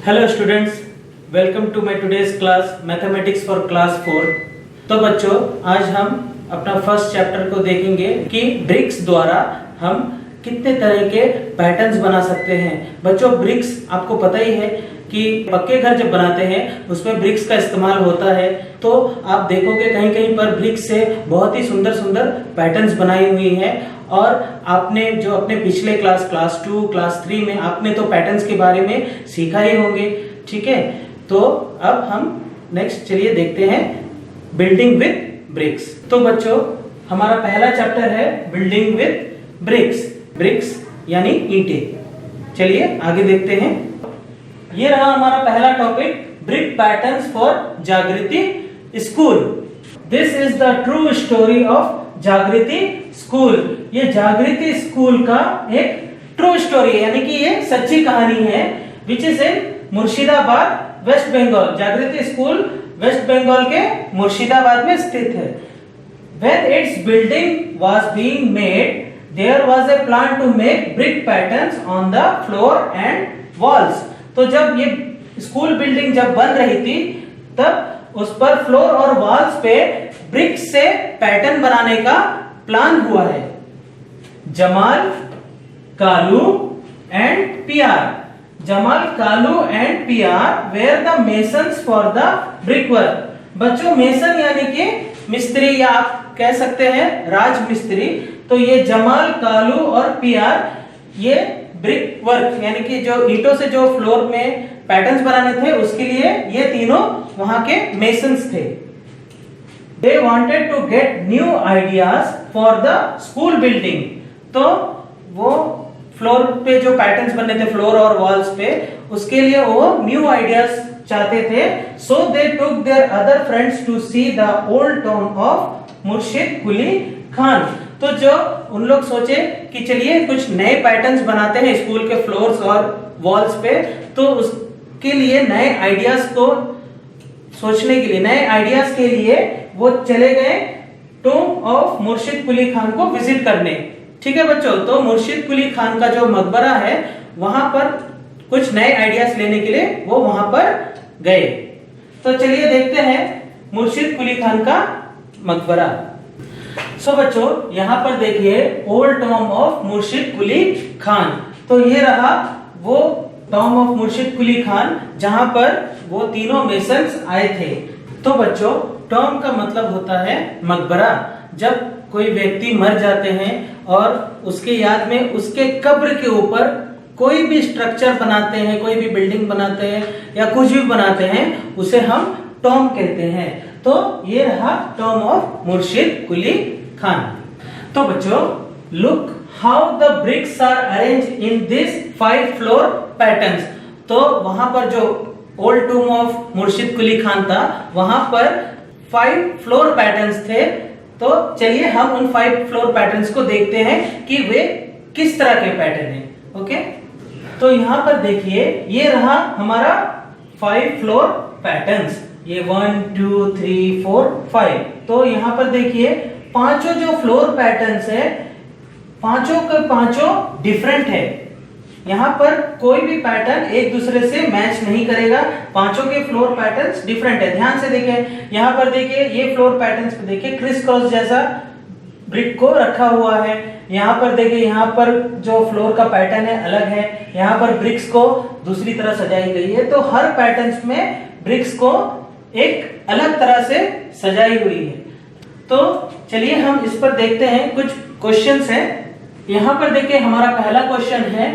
Hello students, welcome to my today's class mathematics for class 4। तो बच्चों, आज हम अपना फर्स्ट चैप्टर को देखेंगे कि ब्रिक्स द्वारा हम कितने तरह के पैटर्न्स बना सकते हैं। बच्चों, ब्रिक्स आपको पता ही है कि पक्के घर जब बनाते हैं उसमें ब्रिक्स का इस्तेमाल होता है। तो आप देखोगे कहीं कहीं पर ब्रिक्स से बहुत ही सुंदर सुंदर पैटर्न्स बनाई हुई हैं। और आपने जो अपने पिछले क्लास 2, क्लास 3 में आपने तो पैटर्न्स के बारे में सीखा ही होंगे। ठीक है, तो अब हम नेक्स्ट चलिए देखते हैं बिल्डिंग विद ब्रिक्स। तो बच्चों, हमारा पहला चैप्टर है बिल्डिंग विद ब्रिक्स। ब्रिक्स यानी ईंटें। चलिए आगे देखते हैं। ये रहा हमारा पहला टॉपिक, ब्रिक पैटर्न्स फॉर जागृति school. This is the true story of जागृति स्कूल। ये जागृति स्कूल का एक ट्रू स्टोरी है, यानी कि ये सच्ची कहानी है, which is in Murshidabad, West Bengal. Jagriti school waste Bengal के मुर्शिदाबाद में स्थित है। When its building was being made, there was a plan to make brick patterns on the floor and walls. तो जब ये स्कूल बिल्डिंग जब बन रही थी तब उस पर फ्लोर और वॉल्स पे ब्रिक से पैटर्न बनाने का प्लान हुआ है। Jamal, Kalu and PR. Jamal, Kalu and PR were the masons for the brick work. बच्चों, मेसन यानी कि मिस्त्री, या आप कह सकते हैं राज मिस्त्री। तो ये जमाल, कालू और पीआर ये ब्रिक वर्क यानी कि जो ईंटों से जो फ्लोर में पैटर्न्स बनाने थे उसके लिए ये तीनों वहां के मेसन्स थे। They wanted to get new ideas for the school building. तो वो फ्लोर पे जो पैटर्न्स बनने थे फ्लोर और वॉल्स पे, उसके लिए वो न्यू आइडियाज चाहते थे। So they took their other friends to see the old town of मुर्शिद कुली खान। तो जो उन लोग सोचे कि चलिए कुछ नए पैटर्न्स बनाते हैं स्कूल के फ्लोर्स और वॉल्स पे, तो उसके लिए नए आइडियाज को सोचने के लिए, नए आइडियाज के लिए वो चले गए टॉम ऑफ मुर्शिद कुली खान को विजिट करने। ठीक है बच्चों, तो मुर्शिद कुली खान का जो मकबरा है वहां पर कुछ नए आइडियाज लेने के लिए वो वहां पर गए। तो चलिए देखते हैं मुर्शिद कुली खान का मकबरा। सो बच्चों, यहाँ पर देखिए ओल्ड टॉम ऑफ मुर्शिद कुली खान। तो ये रहा वो टॉम ऑफ मुर्शिद कुली खान जहां पर वो तीनों मेसन्स आए थे। तो बच्चों, टॉम का मतलब होता है मकबरा। जब कोई व्यक्ति मर जाते हैं और उसके याद में उसके कब्र के ऊपर कोई भी स्ट्रक्चर बनाते हैं, कोई भी बिल्डिंग बनाते हैं या कुछ भी बनाते हैं, उसे हम टॉम कहते हैं। तो ये रहा टॉम ऑफ मुर्शिद कुली खान। तो बच्चों, look how the bricks are arrange in this 5 floor patterns. तो वहां पर जो ओल्ड टॉम ऑफ मुर्शिद कुली खान था वहां पर 5 फ्लोर पैटर्न्स थे। तो चलिए हम उन 5 फ्लोर पैटर्न्स को देखते हैं कि वे किस तरह के पैटर्न हैं। ओके, तो यहां पर देखिए ये रहा हमारा 5 फ्लोर पैटर्न्स। ये 1 2 3 4 5। तो यहां पर देखिए पांचों जो फ्लोर पैटर्न्स है, पांचों के पांचों डिफरेंट है। यहां पर कोई भी पैटर्न एक दूसरे से मैच नहीं करेगा। पांचों के फ्लोर पैटर्न्स डिफरेंट है। ध्यान से देखिए, यहां पर देखिए ये फ्लोर पैटर्न्स पे देखिए क्रिस क्रॉस जैसा ब्रिक को रखा हुआ है। यहाँ पर देखिए, यहाँ पर जो फ्लोर का पैटर्न है अलग है, यहाँ पर ब्रिक्स को दूसरी तरह सजाई गई है। तो हर पैटर्न्स में ब्रिक्स को एक अलग तरह से सजाई हुई है। तो चलिए हम इस पर देखते हैं, कुछ क्वेश्चंस हैं। यहाँ पर देखिए हमारा पहला क्वेश्चन है,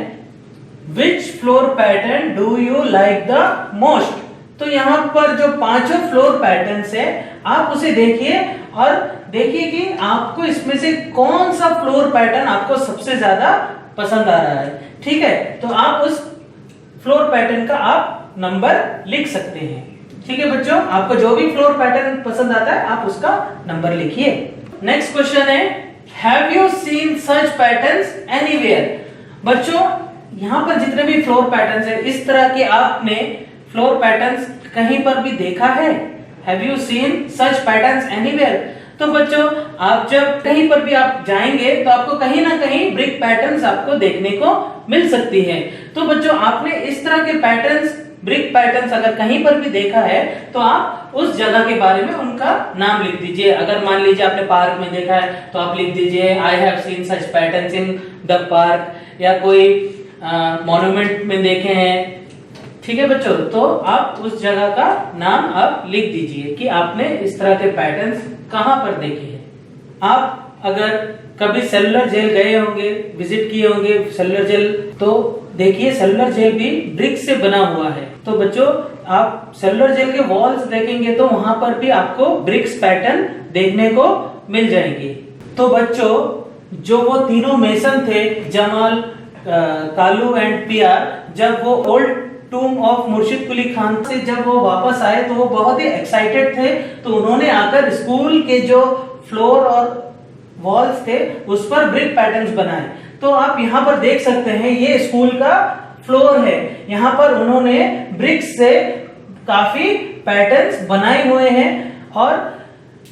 विच floor pattern do you like the most. तो यहाँ पर जो पांचों फ्लोर पैटर्न्स है आप उसे देखिए और देखिए कि आपको इसमें से कौन सा फ्लोर पैटर्न आपको सबसे ज्यादा पसंद आ रहा है। ठीक है, तो आप उस फ्लोर पैटर्न का आप नंबर लिख सकते हैं। ठीक है बच्चों, आपको जो भी फ्लोर पैटर्न पसंद आता है आप उसका नंबर लिखिए। नेक्स्ट क्वेश्चन है, have you seen such patterns anywhere. बच्चों, यहाँ पर जितने भी फ्लोर पैटर्न्स है इस तरह के आपने फ्लोर पैटर्न्स कहीं पर भी देखा है? Have you seen such patterns anywhere. तो बच्चों, आप जब कहीं पर भी आप जाएंगे तो आपको कहीं ना कहीं ब्रिक पैटर्न्स आपको देखने को मिल सकती है। तो बच्चों, आपने इस तरह के पैटर्न्स ब्रिक पैटर्न्स अगर कहीं पर भी देखा है तो आप उस जगह के बारे में उनका नाम लिख दीजिए। अगर मान लीजिए आपने पार्क में देखा है तो आप लिख दीजिए I have seen such patterns in the park, या कोई मॉन्यूमेंट में देखे हैं। ठीक है बच्चों, तो आप उस जगह का नाम आप लिख दीजिए कि आपने इस तरह के पैटर्न्स कहां पर देखे हैं। आप अगर कभी सेलुलर जेल गए होंगे, विजिट किए होंगे सेलुलर जेल, तो देखिए सेलुलर जेल भी ब्रिक से बना हुआ है। तो बच्चों आप सेलुलर जेल के वॉल्स देखेंगे तो वहां पर भी आपको ब्रिक्स पैटर्न देखने को मिल जाएंगे। तो बच्चों जो वो तीनों मेसन थे, जमाल, कालू एंड पीआर, जब वो ओल्ड टूम ऑफ मुर्शिद कुली खान से जब वो वापस आए तो वो बहुत ही एक्साइटेड थे। तो उन्होंने आकर स्कूल के जो फ्लोर और वॉल्स थे उस पर ब्रिक पैटर्न्स बनाए। तो आप यहाँ पर देख सकते हैं ये स्कूल का फ्लोर है। यहाँ पर उन्होंने ब्रिक्स से काफी पैटर्न्स बनाए हुए हैं और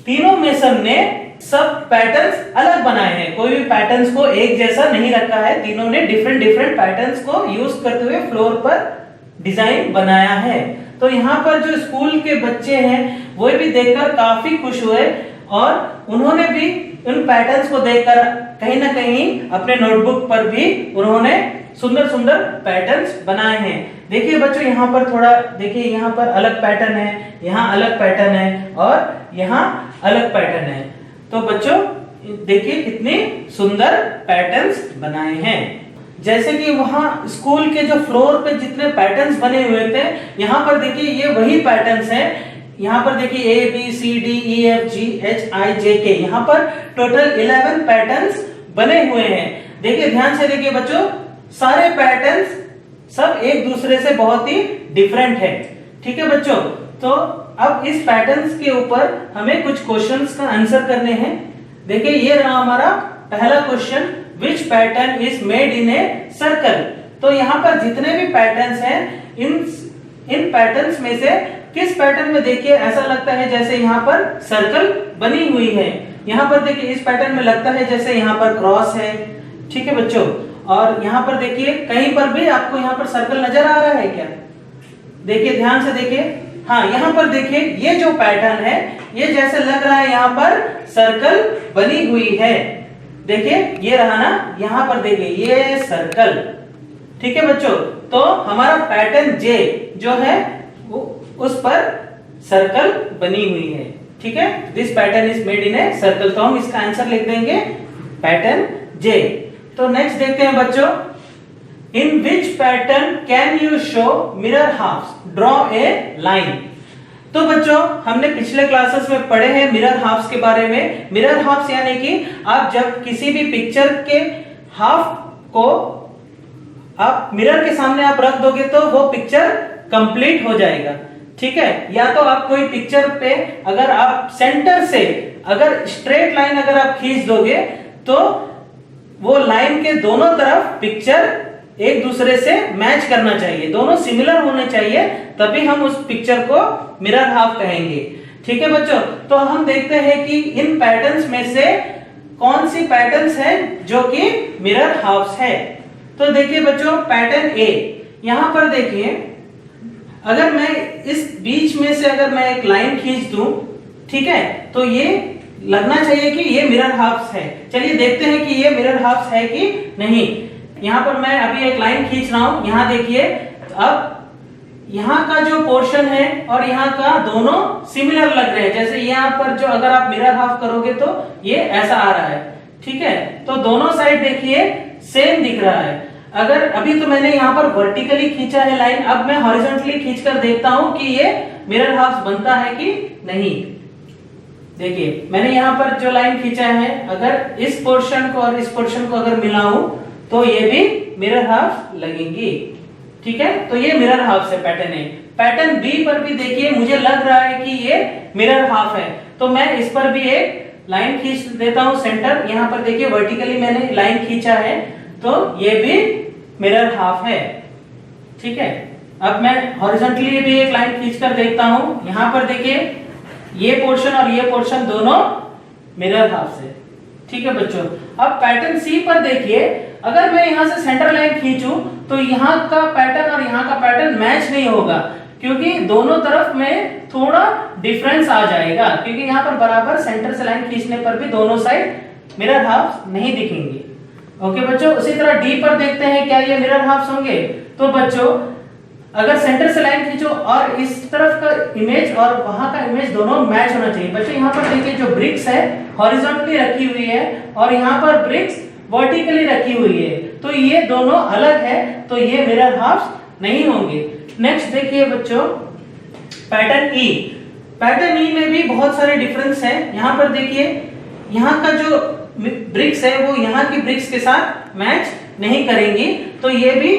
तीनों मेसन ने सब पैटर्न्स अलग बनाए हैं। कोई भी पैटर्न्स को एक जैसा नहीं रखा है, तीनों ने डिफरेंट डिफरेंट पैटर्न्स को यूज करते हुए फ्लोर पर डिजाइन बनाया है। तो यहाँ पर जो स्कूल के बच्चे हैं वो भी देखकर काफी खुश हुए और उन्होंने भी उन पैटर्न्स को देखकर कहीं ना कहीं अपने नोटबुक पर भी उन्होंने सुंदर सुंदर पैटर्न्स बनाए हैं। देखिए बच्चों यहाँ पर थोड़ा देखिए, यहाँ पर अलग पैटर्न है, यहाँ अलग पैटर्न है और यहाँ अलग पैटर्न है। तो बच्चों देखिए कितने सुंदर पैटर्न्स बनाए हैं। जैसे कि वहां स्कूल के जो फ्लोर पे जितने पैटर्न्स बने हुए थे, यहाँ पर देखिए ये वही पैटर्न्स हैं। यहाँ पर देखिए A B C D E F G H I J K, यहाँ पर टोटल 11 पैटर्न्स बने हुए हैं। देखिए ध्यान से देखिए बच्चों, सारे पैटर्न्स सब एक दूसरे से बहुत ही डिफरेंट है। ठीक है बच्चों, तो अब इस पैटर्न्स के ऊपर हमें कुछ क्वेश्चंस का आंसर करने हैं। देखिए ये रहा हमारा पहला question, which pattern is made in a circle. तो यहाँ पर जितने भी पैटर्न्स हैं इन पैटर्न्स में से किस पैटर्न में देखिए ऐसा लगता है जैसे यहाँ पर सर्कल बनी हुई है। यहाँ पर देखिए इस पैटर्न में लगता है जैसे यहाँ पर क्रॉस है। ठीक है बच्चों, और यहाँ पर देखिए कहीं पर भी आपको यहाँ पर सर्कल नजर आ रहा है क्या? देखिए ध्यान से देखिए, हाँ यहाँ पर देखिए ये जो पैटर्न है ये जैसे लग रहा है यहाँ पर सर्कल बनी हुई है। देखिए ये रहा ना, यहाँ पर देखिए ये सर्कल। ठीक है बच्चों, तो हमारा पैटर्न जे जो है वो उस पर सर्कल बनी हुई है। ठीक है, this pattern is made in a circle, तो हम इसका आंसर लिख देंगे पैटर्न जे। तो नेक्स्ट देखते हैं बच्चों, in which pattern can you show mirror halves, draw a line. तो बच्चों हमने पिछले क्लासेस में पढ़े हैं मिरर हाफ्स के बारे में। मिरर हाफ्स यानी कि आप जब किसी भी पिक्चर के हाफ को आप मिरर के सामने आप रख दोगे तो वो पिक्चर कंप्लीट हो जाएगा। ठीक है, या तो आप कोई पिक्चर पे अगर आप सेंटर से अगर स्ट्रेट लाइन अगर आप खींच दोगे तो वो लाइन के दोनों तरफ पिक्चर एक दूसरे से मैच करना चाहिए, दोनों सिमिलर होने चाहिए, तभी हम उस पिक्चर को मिरर हाफ कहेंगे। ठीक है बच्चों, तो हम देखते हैं कि इन पैटर्न्स में से कौन सी पैटर्न्स है जो कि मिरर हाफ्स है। तो देखिए बच्चों पैटर्न ए, यहां पर देखिए अगर मैं इस बीच में से अगर मैं एक लाइन खींच दूं, ठीक है, तो ये लगना चाहिए कि ये मिरर हाफ्स है। चलिए देखते हैं कि ये मिरर हाफ्स है कि नहीं। यहाँ पर मैं अभी एक लाइन खींच रहा हूं, यहाँ देखिए, अब यहाँ का जो पोर्शन है और यहाँ का दोनों सिमिलर लग रहे हैं। जैसे यहाँ पर जो अगर आप मिरर हाफ करोगे तो ये ऐसा आ रहा है। ठीक है, तो दोनों साइड देखिए सेम दिख रहा है। अगर अभी तो मैंने यहाँ पर वर्टिकली खींचा है लाइन, अब मैं हॉरिजॉन्टली खींचकर देखता हूं कि ये मिरर हाफ बनता है कि नहीं। देखिए मैंने यहाँ पर जो लाइन खींचा है, अगर इस पोर्शन को और इस पोर्शन को अगर मिलाऊं तो ये भी मिरर हाफ लगेंगी। ठीक है, तो ये मिरर हाफ से पैटर्न है। पैटर्न बी पर भी देखिए मुझे लग रहा है कि ये मिरर हाफ है, तो मैं इस पर भी एक लाइन खींच देता हूं सेंटर। यहाँ पर देखिए वर्टिकली मैंने लाइन खींचा है तो ये भी मिरर हाफ है। ठीक है, अब मैं हॉरिजॉन्टली भी एक लाइन खींचकर देखता हूं। यहाँ पर देखिए ये पोर्शन और ये पोर्शन दोनों मिरर हाफ से। ठीक है बच्चों, अब पैटर्न सी पर देखिए, अगर मैं यहाँ से सेंटर लाइन खींचूं तो यहाँ का पैटर्न और यहाँ का पैटर्न मैच नहीं होगा, क्योंकि दोनों तरफ में थोड़ा डिफरेंस आ जाएगा, क्योंकि यहाँ पर बराबर सेंटर से लाइन खींचने पर भी दोनों साइड मिरर हाफ नहीं दिखेंगे। ओके बच्चों, उसी तरह डी पर देखते हैं क्या ये मिरर हाफ्स होंगे। तो बच्चों अगर सेंटर से लाइन खींचो और इस तरफ का इमेज और वहां का इमेज दोनों मैच होना चाहिए। बच्चों यहाँ पर देखिए जो ब्रिक्स है हॉरिजॉन्टली रखी हुई है और यहाँ पर ब्रिक्स वर्टिकली रखी हुई है, तो ये दोनों अलग है, तो ये मिरर हाफ्स नहीं होंगे। नेक्स्ट देखिए बच्चों पैटर्न ई। पैटर्न ई में भी बहुत सारे डिफरेंस हैं। यहाँ पर देखिए यहाँ का जो ब्रिक्स है वो यहाँ की ब्रिक्स के साथ मैच नहीं करेंगी, तो ये भी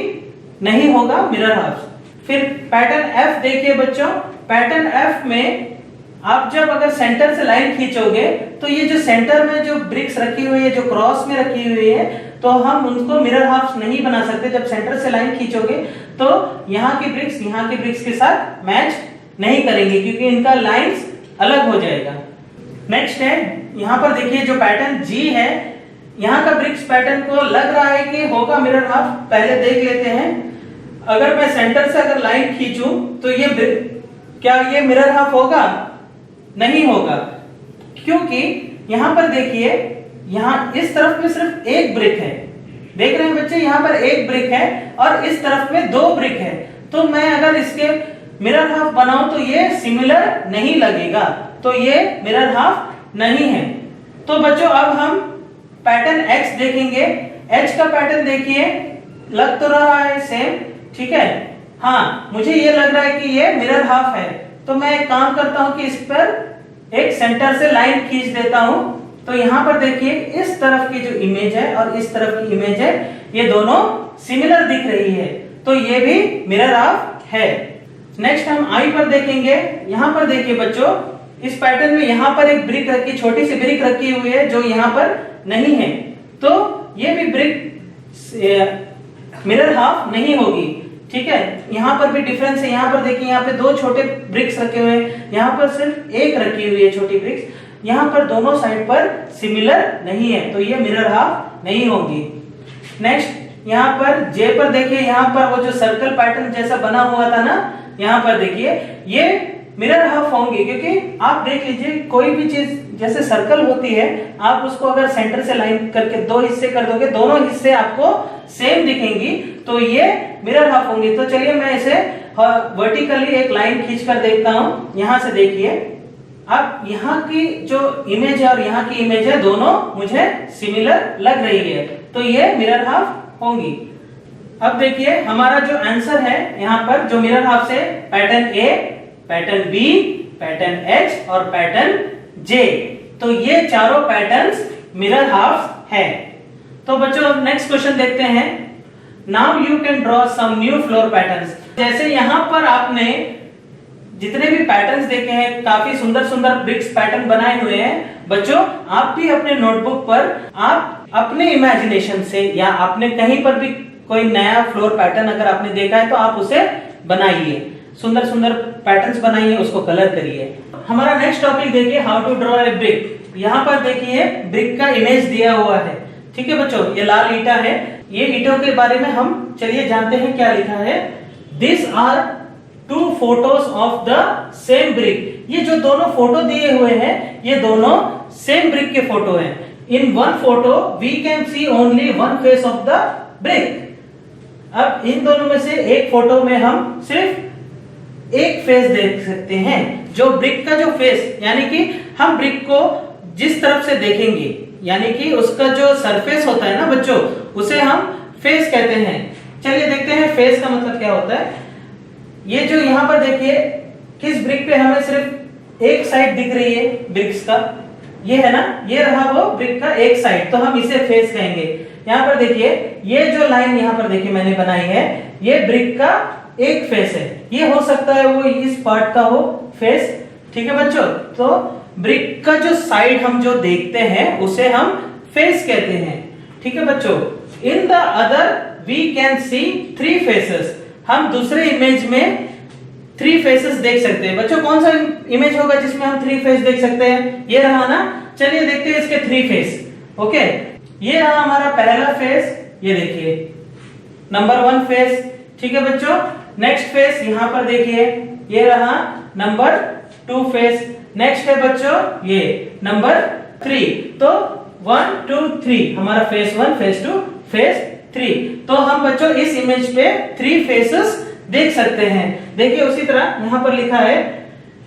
नहीं होगा मिरर हाफ्स। फिर पैटर्न एफ देखिए बच्चों, पैटर्न एफ में आप जब अगर सेंटर से लाइन खींचोगे तो ये जो सेंटर में जो ब्रिक्स रखी हुई है, जो क्रॉस में रखी हुई है, तो हम उनको मिरर हाफ्स नहीं बना सकते। जब सेंटर से लाइन खींचोगे तो यहाँ की ब्रिक्स के साथ मैच नहीं करेंगे, क्योंकि इनका लाइंस अलग हो जाएगा। नेक्स्ट है यहाँ पर देखिए जो पैटर्न जी है, यहाँ का ब्रिक्स पैटर्न को लग रहा है कि होगा मिरर हाफ। पहले देख लेते हैं, अगर मैं सेंटर से अगर लाइन खींचूं तो ये क्या ये मिरर हाफ होगा? नहीं होगा, क्योंकि यहाँ पर देखिए यहाँ इस तरफ में सिर्फ एक ब्रिक है, देख रहे हैं बच्चे, यहाँ पर एक ब्रिक है और इस तरफ में दो ब्रिक है, तो मैं अगर इसके मिरर हाफ बनाऊं तो ये सिमिलर नहीं लगेगा, तो ये मिरर हाफ नहीं है। तो बच्चों अब हम पैटर्न एक्स देखेंगे। एच का पैटर्न देखिए, लग तो रहा है सेम, ठीक है, हाँ मुझे ये लग रहा है कि ये मिरर हाफ है, तो मैं एक काम करता हूं कि इस पर एक सेंटर से लाइन खींच देता हूं। तो यहां पर देखिए इस तरफ की जो इमेज है और इस तरफ की इमेज है, ये दोनों सिमिलर दिख रही है, तो ये भी मिरर हाफ है। नेक्स्ट हम आई पर देखेंगे। यहां पर देखिए बच्चों इस पैटर्न में यहाँ पर एक ब्रिक रखी, छोटी सी ब्रिक रखी हुई है जो यहाँ पर नहीं है, तो ये भी ब्रिक मिरर हाफ नहीं होगी, ठीक है। यहाँ पर भी डिफरेंस है, यहाँ पर देखिए यहाँ पे दो छोटे ब्रिक्स रखे हुए हैं, यहाँ पर सिर्फ एक रखी हुई है छोटी ब्रिक्स, यहाँ पर दोनों साइड पर सिमिलर नहीं है, तो ये मिरर हाफ नहीं होगी। नेक्स्ट यहाँ पर जे पर देखिए, यहाँ पर वो जो सर्कल पैटर्न जैसा बना हुआ था ना, यहाँ पर देखिए ये मिरर हाफ होंगे, क्योंकि आप देख लीजिए कोई भी चीज जैसे सर्कल होती है, आप उसको अगर सेंटर से लाइन करके दो हिस्से कर दोगे, दोनों हिस्से आपको सेम दिखेंगी, तो ये मिरर हाफ होंगी। तो चलिए मैं इसे वर्टिकली एक लाइन खींच कर देखता हूं। यहां से देखिए अब यहाँ की जो इमेज है और यहाँ की इमेज है, दोनों मुझे सिमिलर लग रही है, तो ये मिरर हाफ होंगी। अब देखिए हमारा जो आंसर है यहाँ पर जो मिरर हाफ से पैटर्न ए, पैटर्न बी, पैटर्न एच और पैटर्न जे, तो ये चारों पैटर्न्स मिरर हाफ्स है। तो बच्चों नेक्स्ट क्वेश्चन देखते हैं। Now you can draw some new floor patterns. जैसे यहाँ पर आपने जितने भी पैटर्न्स देखे हैं, काफी सुंदर सुंदर ब्रिक्स पैटर्न बनाए हुए हैं। बच्चों आप भी अपने नोटबुक पर आप अपने इमेजिनेशन से या आपने कहीं पर भी कोई नया फ्लोर पैटर्न अगर आपने देखा है तो आप उसे बनाइए, सुंदर सुंदर पैटर्न्स बनाइए, उसको कलर करिए। हमारा नेक्स्ट टॉपिक देखिए, how to draw a brick. यहाँ पर देखिए ब्रिक का इमेज दिया हुआ है, ठीक है बच्चों, ये लाल ईटा है। ये ईटों के बारे में हम चलिए जानते हैं क्या लिखा है। This are two photos of the same brick. ये जो दोनों फोटो दिए हुए हैं, ये दोनों सेम ब्रिक के फोटो हैं। In one photo we can see only one face of the brick. अब इन दोनों में से एक फोटो में हम सिर्फ एक फेस देख सकते हैं, जो ब्रिक का जो फेस, यानी कि हम ब्रिक को जिस तरफ से देखेंगे, यानी कि उसका जो सरफेस होता है ना बच्चों, उसे हम फेस कहते हैं। चलिए देखते हैं फेस का मतलब क्या होता है। ये जो यहाँ पर देखिए किस ब्रिक पे हमें सिर्फ एक साइड दिख रही है ब्रिक्स का, ये है ना, ये रहा वो ब्रिक का एक साइड, तो हम इसे फेस कहेंगे। यहाँ पर देखिए ये जो लाइन यहाँ पर देखिए मैंने बनाई है, ये ब्रिक का एक फेस है। ये हो सकता है वो इस पार्ट का हो फेस, ठीक है बच्चों। तो ब्रिक का जो साइड हम जो देखते हैं उसे हम फेस कहते हैं, ठीक है बच्चों। In the other we can see three faces. हम दूसरे इमेज में थ्री फेसेस देख सकते हैं। बच्चों कौन सा इमेज होगा जिसमें हम थ्री फेस देख सकते हैं? ये रहा ना, चलिए देखते हैं इसके थ्री फेस। ओके, ये रहा हमारा पहला फेस, ये देखिए नंबर वन फेस, ठीक है बच्चों। नेक्स्ट फेस यहाँ पर देखिए, ये रहा नंबर 2 फेस। नेक्स्ट है बच्चों ये नंबर 3। तो 1 2 3 हमारा फेस 1, फेस 2, फेस 3। तो हम बच्चों इस इमेज पे 3 फेसेस देख सकते हैं। देखिए उसी तरह यहाँ पर लिखा है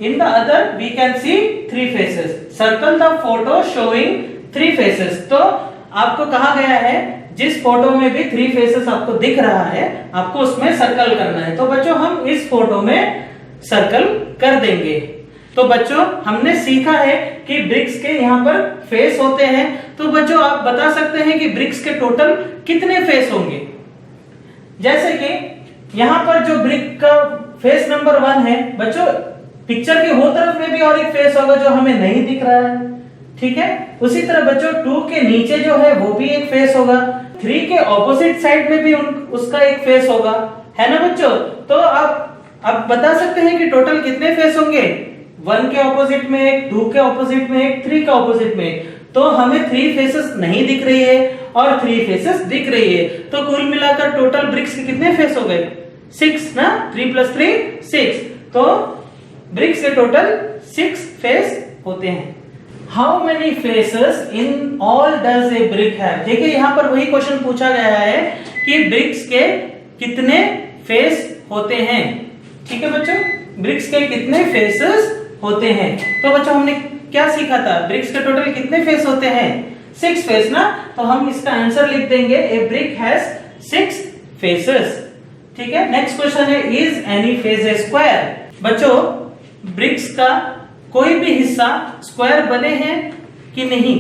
in the other we can see 3 faces, circle the photo showing 3 faces. तो आपको कहा गया है जिस फोटो में भी 3 फेसेस आपको दिख रहा है आपको उसमें सर्कल करना है। तो बच्चों हम इस फोटो में सर्कल कर देंगे। तो बच्चों हमने सीखा है कि ब्रिक्स के यहाँ पर फेस होते हैं। तो बच्चों आप बता सकते हैं कि ब्रिक्स के टोटल कितने फेस होंगे। जैसे कि यहाँ पर जो ब्रिक का फेस नंबर 1 है बच्चों, पिक्चर के वो तरफ में भी और एक फेस होगा जो हमें नहीं दिख रहा है, ठीक है। उसी तरह बच्चों 2 के नीचे जो है वो भी एक फेस होगा, 3 के ऑपोजिट साइड में भी उसका एक फेस होगा, है ना बच्चों। तो आप बता सकते हैं कि टोटल कितने फेस होंगे। 1 के ऑपोजिट में एक, 2 के ऑपोजिट में एक, 3 के ऑपोजिट में एक। तो हमें 3 फेसेस नहीं दिख रही है और 3 फेसेस दिख रही है। तो कुल मिलाकर टोटल ब्रिक्स के कितने फेस हो गए, 6 ना, 3 + 3 6। तो ब्रिक्स के टोटल 6 फेस होते हैं। How many faces in all does a brick have. देखिए यहाँ पर वही क्वेश्चन पूछा गया है कि ब्रिक्स के कितने फेस होते हैं, ठीक है बच्चों, ब्रिक्स के कितने फेसेस होते हैं। तो बच्चों हमने क्या सीखा था, ब्रिक्स के टोटल कितने फेस होते हैं, 6 फेस ना। तो हम इसका आंसर लिख देंगे ए ब्रिक हैज 6 फेसेस, ठीक है। नेक्स्ट क्वेश्चन है is any face A square. बच्चों ब्रिक्स का कोई भी हिस्सा स्क्वायर बने हैं कि नहीं,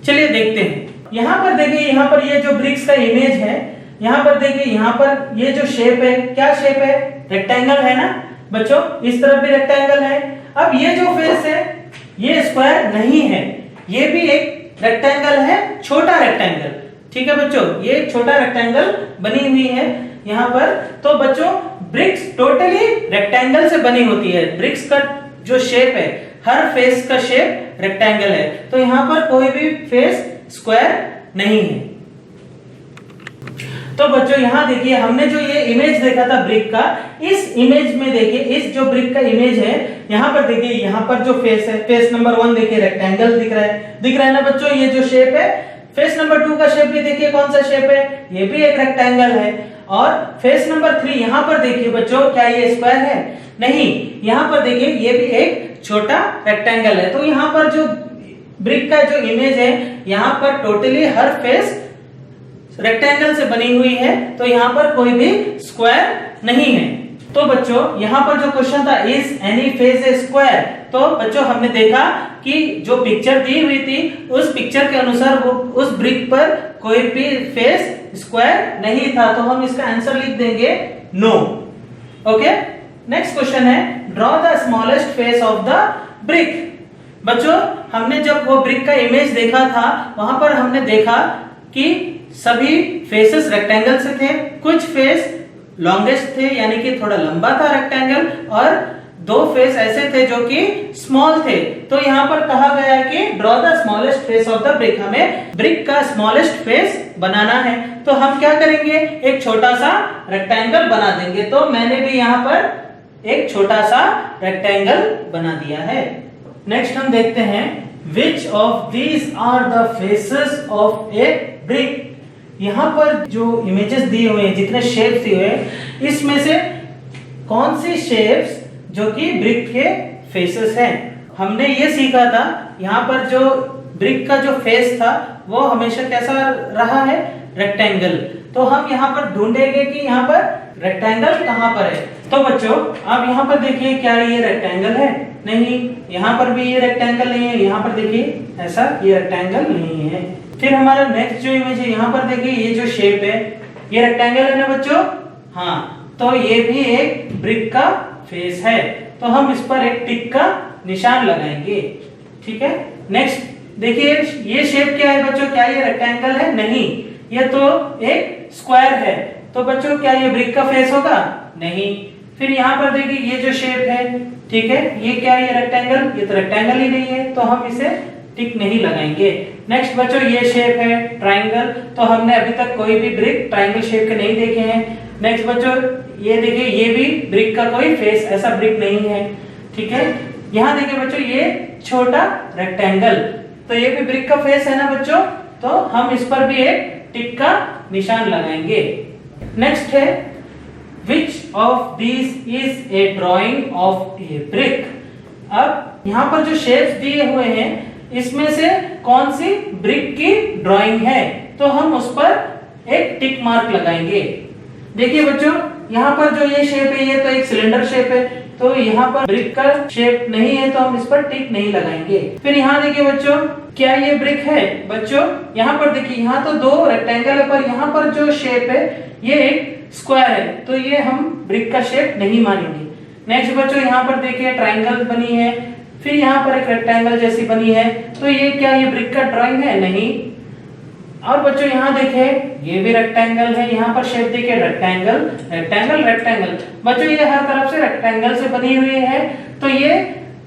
चलिए देखते हैं। यहाँ पर देखिए, यहाँ पर ये जो ब्रिक्स का इमेज है, यहाँ पर देखिए, यहाँ पर ये जो शेप है, क्या शेप है, रेक्टेंगल है ना बच्चों, इस तरफ भी रेक्टेंगल है। अब ये जो फेस है ये स्क्वायर नहीं है, ये भी एक रेक्टेंगल है, छोटा रेक्टेंगल, ठीक है बच्चों, ये एक छोटा रेक्टेंगल बनी हुई है यहाँ पर। तो बच्चों ब्रिक्स टोटली रेक्टेंगल से बनी होती है। ब्रिक्स का जो शेप है, हर फेस का शेप रेक्टेंगल है। तो यहाँ पर कोई भी फेस स्क्वायर नहीं है। तो बच्चों यहाँ देखिए, हमने जो ये इमेज देखा था ब्रिक का, इस इमेज में देखिए, इस जो ब्रिक का इमेज है, यहाँ पर देखिए, यहाँ पर जो फेस है, फेस नंबर 1 देखिए रेक्टेंगल दिख रहा है ना बच्चों। ये जो शेप है, फेस नंबर 2 का शेप भी देखिए कौन सा शेप है, ये भी एक रेक्टेंगल है। और फेस नंबर 3 यहाँ पर देखिए बच्चों, क्या ये स्क्वायर है, नहीं। यहाँ पर देखिए ये भी एक छोटा रेक्टेंगल है। तो यहाँ पर जो ब्रिक का जो इमेज है, यहाँ पर टोटली हर फेस रेक्टेंगल से बनी हुई है। तो यहाँ पर कोई भी स्क्वायर नहीं है। तो बच्चों यहाँ पर जो क्वेश्चन था is any face A square, तो बच्चों हमने देखा कि जो पिक्चर दी हुई थी उस पिक्चर के अनुसार वो उस ब्रिक पर कोई भी फेस स्क्वायर नहीं था। तो हम इसका आंसर लिख देंगे नो। ओके, नेक्स्ट क्वेश्चन है draw the smallest face of the brick. बच्चों हमने जब वो ब्रिक का इमेज देखा था वहां पर हमने देखा कि सभी फेसेस रेक्टेंगल से थे, कुछ फेस लॉन्गेस्ट थे यानी कि थोड़ा लंबा था रेक्टेंगल, और 2 फेस ऐसे थे जो कि स्मॉल थे। तो यहाँ पर कहा गया है कि draw the smallest face of the brick, हमें ब्रिक का स्मॉलेस्ट फेस बनाना है। तो हम क्या करेंगे, एक छोटा सा रेक्टेंगल बना देंगे। तो मैंने भी यहाँ पर एक छोटा सा रेक्टेंगल बना दिया है। नेक्स्ट हम देखते हैं which of these are the faces of a brick. यहाँ पर जो इमेजेस दिए हुए हैं, जितने शेप्स दिए हुए हैं, इसमें से कौन सी शेप्स जो कि ब्रिक के फेसेस हैं। हमने ये सीखा था, यहाँ पर जो ब्रिक का जो फेस था वो हमेशा कैसा रहा है, रेक्टेंगल। तो हम यहाँ पर ढूंढेंगे कि यहाँ पर रेक्टेंगल कहाँ पर है। तो बच्चों आप यहाँ पर देखिए, क्या ये रेक्टेंगल है, नहीं। यहाँ पर भी ये रेक्टेंगल नहीं है, यहाँ पर देखिए ऐसा ये रेक्टेंगल नहीं है। फिर हमारा नेक्स्ट जो इमेज है, यहाँ पर देखिए ये जो शेप है ये रेक्टेंगल है ना बच्चों, हाँ। तो ये भी एक ब्रिक का फेस है। तो हम इस पर एक टिक का निशान लगाएंगे, ठीक है। नेक्स्ट देखिए ये शेप क्या है बच्चों, क्या ये रेक्टेंगल है, नहीं, ये तो एक स्क्वायर है। तो बच्चों क्या ये ब्रिक का फेस होगा, नहीं। फिर यहाँ पर देखिए ये जो शेप है, ठीक है, ये क्या है, ये रेक्टेंगल, ये तो रेक्टेंगल ही नहीं है, तो हम इसे टिक नहीं लगाएंगे। नेक्स्ट बच्चों ये शेप है ट्रायंगल, तो हमने अभी तक कोई भी ब्रिक ट्रायंगल शेप के नहीं देखे हैं। नेक्स्ट बच्चों ये देखिए ये भी ब्रिक का कोई फेस ऐसा ब्रिक नहीं है, ठीक है। यहाँ देखिए बच्चों ये छोटा रेक्टेंगल, तो ये भी ब्रिक का फेस है ना बच्चों, तो हम इस पर भी एक टिक का निशान लगाएंगे। नेक्स्ट है which of this is a drawing of a brick. अब यहाँ पर जो शेप्स दिए हुए हैं इसमें से कौन सी ब्रिक की ड्राइंग है, तो हम उस पर एक टिक मार्क लगाएंगे। देखिए बच्चों यहाँ पर जो ये शेप है ये तो एक सिलेंडर शेप है, तो यहाँ पर ब्रिक का शेप नहीं है तो हम इस पर टिक नहीं लगाएंगे। फिर यहाँ देखिए बच्चों क्या ये ब्रिक है बच्चों, यहाँ पर देखिए यहाँ तो दो रेक्टेंगल है पर यहाँ पर जो शेप है ये एक स्क्वायर है, तो ये हम ब्रिक का शेप नहीं मानेंगे। नेक्स्ट बच्चों यहाँ पर देखिए ट्रायंगल बनी है, फिर यहाँ पर एक रेक्टेंगल जैसी बनी है, तो ये क्या ये ब्रिक का ड्राइंग है? नहीं। और बच्चों यहाँ देखिए ये भी रेक्टेंगल है, यहाँ पर शेप देखिए रेक्टेंगल रेक्टेंगल रेक्टेंगल, बच्चों ये हर तरफ से रेक्टेंगल से बनी हुई है, तो ये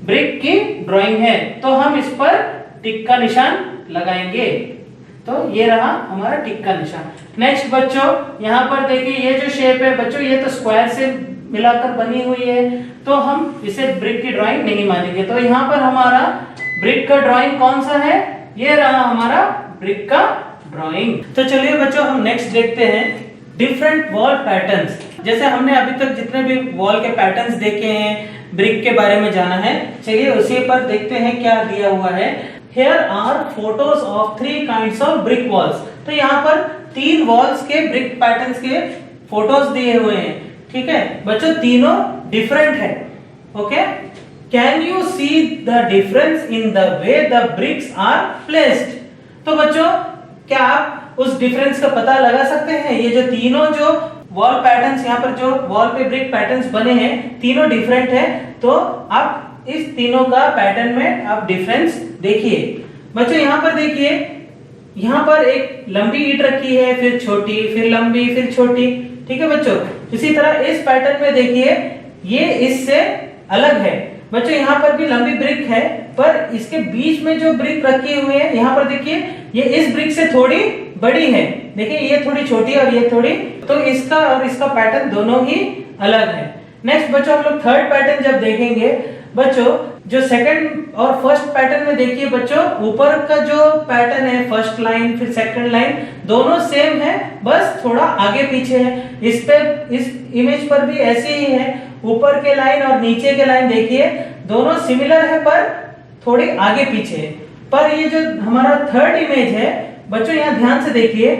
ब्रिक की ड्राइंग है, तो हम इस पर टिक का निशान लगाएंगे। तो ये रहा हमारा टिक का निशान। नेक्स्ट बच्चों यहाँ पर देखिए ये जो शेप है बच्चों ये तो स्क्वायर से मिलाकर बनी हुई है, तो हम इसे ब्रिक की ड्राइंग नहीं मानेंगे। तो यहाँ पर हमारा ब्रिक का ड्राइंग कौन सा है? ये रहा हमारा ब्रिक का ड्राइंग। तो चलिए बच्चों हम नेक्स्ट देखते हैं डिफरेंट वॉल पैटर्न्स। जैसे हमने अभी तक जितने भी वॉल के पैटर्न्स देखे हैं, ब्रिक के बारे में जाना है, चलिए उसी पर देखते हैं क्या दिया हुआ है। Here are photos of 3 kinds of brick walls। तो यहाँ पर 3 वॉल्स के ब्रिक पैटर्न्स के फोटोज दिए हुए हैं, ठीक है बच्चों, तीनों डिफरेंट है। Okay, can you see the difference in the way the bricks are placed. तो बच्चों क्या आप उस डिफरेंस का पता लगा सकते हैं? ये जो तीनों जो वॉल पैटर्न्स यहाँ पर जो वॉल पे ब्रिक पैटर्न्स बने हैं तीनों डिफरेंट है, तो आप इस तीनों का पैटर्न में आप डिफरेंस देखिए। बच्चों यहाँ पर देखिए यहाँ पर एक लंबी ईंट रखी है, फिर छोटी, फिर लंबी, फिर छोटी, ठीक है बच्चों। इसी तरह इस पैटर्न में देखिए ये इससे अलग है बच्चों, यहाँ पर भी लंबी ब्रिक है पर इसके बीच में जो ब्रिक रखी हुई है यहाँ पर देखिए ये इस ब्रिक से थोड़ी बड़ी है, देखिए ये थोड़ी छोटी और ये थोड़ी, तो इसका और इसका पैटर्न दोनों ही अलग है। नेक्स्ट बच्चों हम लोग थर्ड पैटर्न जब देखेंगे बच्चों, जो सेकंड और फर्स्ट पैटर्न में देखिए बच्चों ऊपर का जो पैटर्न है फर्स्ट लाइन फिर सेकंड लाइन दोनों सेम है, बस थोड़ा आगे पीछे है। इस पे इस इमेज पर भी ऐसे ही है, ऊपर के लाइन और नीचे के लाइन देखिए दोनों सिमिलर है पर थोड़ी आगे पीछे है। पर ये जो हमारा थर्ड इमेज है बच्चों यहाँ ध्यान से देखिए,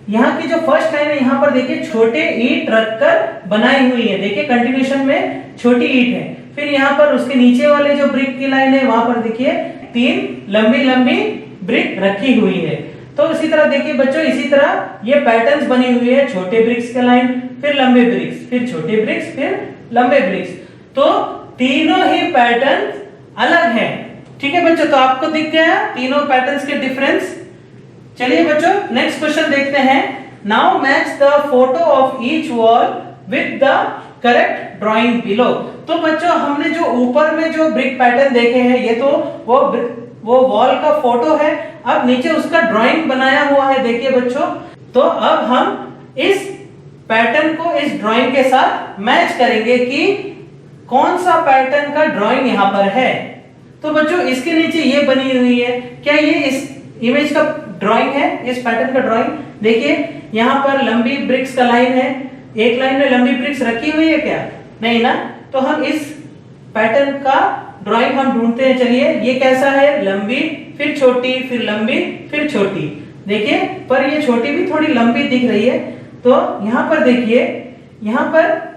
यहाँ की जो फर्स्ट लाइन है यहाँ पर देखिए छोटे ईंट रखकर बनाई हुई है, देखिए कंटिन्यूशन में छोटी ईंट है। फिर यहाँ पर उसके नीचे वाले जो ब्रिक की लाइन है वहां पर देखिए 3 लंबी लंबी ब्रिक रखी हुई है। तो इसी तरह देखिए बच्चों इसी तरह ये पैटर्न्स बनी हुई है, छोटे ब्रिक्स के लाइन, फिर लंबे ब्रिक्स, फिर छोटे ब्रिक्स, फिर लंबे ब्रिक्स, तो तीनों ही पैटर्न अलग हैं, ठीक है बच्चों। तो आपको दिख गया तीनों पैटर्न्स के डिफरेंस। चलिए बच्चों नेक्स्ट क्वेश्चन देखते हैं। Now match the photo of each wall with the correct drawing below. तो बच्चों हमने जो ऊपर में जो ब्रिक पैटर्न देखे हैं ये तो वो वॉल का फोटो है, अब नीचे उसका ड्राइंग बनाया हुआ है देखिए बच्चों। तो अब हम इस पैटर्न को इस ड्राइंग के साथ मैच करेंगे कि कौन सा पैटर्न का ड्राइंग यहाँ पर है। तो बच्चों इसके नीचे ये बनी हुई है, क्या ये इस इमेज का ड्राइंग है, इस पैटर्न का ड्राइंग? देखिए यहाँ पर लंबी ब्रिक्स का लाइन है, एक लाइन में लंबी ब्रिक्स रखी हुई है क्या? नहीं ना। तो हम इस पैटर्न का ड्राइंग हम ढूंढते हैं। चलिए ये कैसा है, लंबी फिर छोटी फिर लंबी फिर छोटी, देखिए पर ये छोटी भी थोड़ी लंबी दिख रही है। तो यहाँ पर देखिए यहाँ पर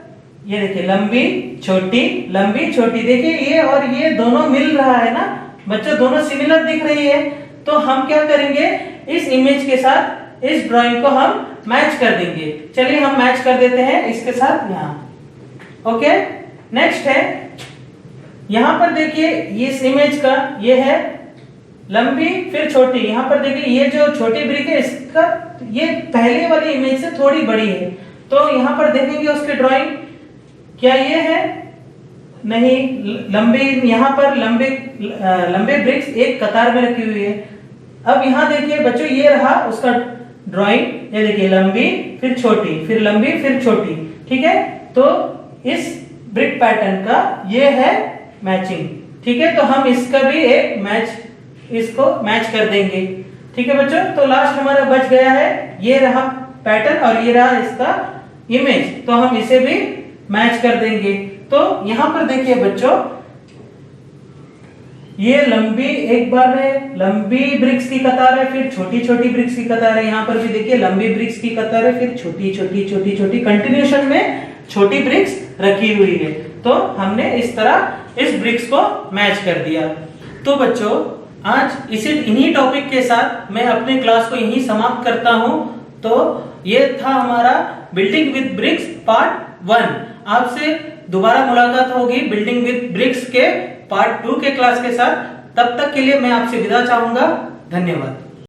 ये देखिए लंबी छोटी लंबी छोटी, देखिए ये और ये दोनों मिल रहा है ना बच्चों, दोनों सिमिलर दिख रही है। तो हम क्या करेंगे इस इमेज के साथ इस ड्राइंग को हम मैच कर देंगे। चलिए हम मैच कर देते हैं इसके साथ यहाँ। ओके नेक्स्ट है यहाँ पर देखिए इस इमेज का ये है लंबी फिर छोटी, यहाँ पर देखिए ये जो छोटी ब्रिक है इसका ये पहले वाली इमेज से थोड़ी बड़ी है। तो यहाँ पर देखेंगे उसकी ड्राइंग, क्या ये है? नहीं, लंबी यहाँ पर लंबे ब्रिक्स एक कतार में रखी हुई है। अब यहाँ देखिए बच्चों ये रहा उसका ड्राइंग, ये देखिए लंबी फिर छोटी फिर लंबी फिर छोटी, ठीक है। तो इस ब्रिक पैटर्न का ये है मैचिंग। ठीक है, तो हम इसका भी एक इसको मैच कर देंगे। ठीक है बच्चों, तो लास्ट हमारा बच गया है, ये रहा पैटर्न और ये रहा इसका इमेज, तो हम इसे भी मैच कर देंगे। तो यहां पर देखिए बच्चों, ये लंबी, एक बार में लंबी ब्रिक्स की कतार है, फिर छोटी छोटी ब्रिक्स की कतार है। यहाँ पर भी देखिए लंबी ब्रिक्स की कतार है, फिर छोटी छोटी छोटी छोटी कंटिन्यूएशन में छोटी ब्रिक्स रखी हुई है। तो हमने इस तरह इस ब्रिक्स को मैच कर दिया। तो बच्चों, आज इन्हीं टॉपिक के साथ मैं अपने क्लास को यहीं समाप्त करता हूं। तो ये था हमारा बिल्डिंग विद ब्रिक्स पार्ट 1। आपसे दोबारा मुलाकात होगी बिल्डिंग विद ब्रिक्स के पार्ट 2 के क्लास के साथ। तब तक के लिए मैं आपसे विदा चाहूंगा। धन्यवाद।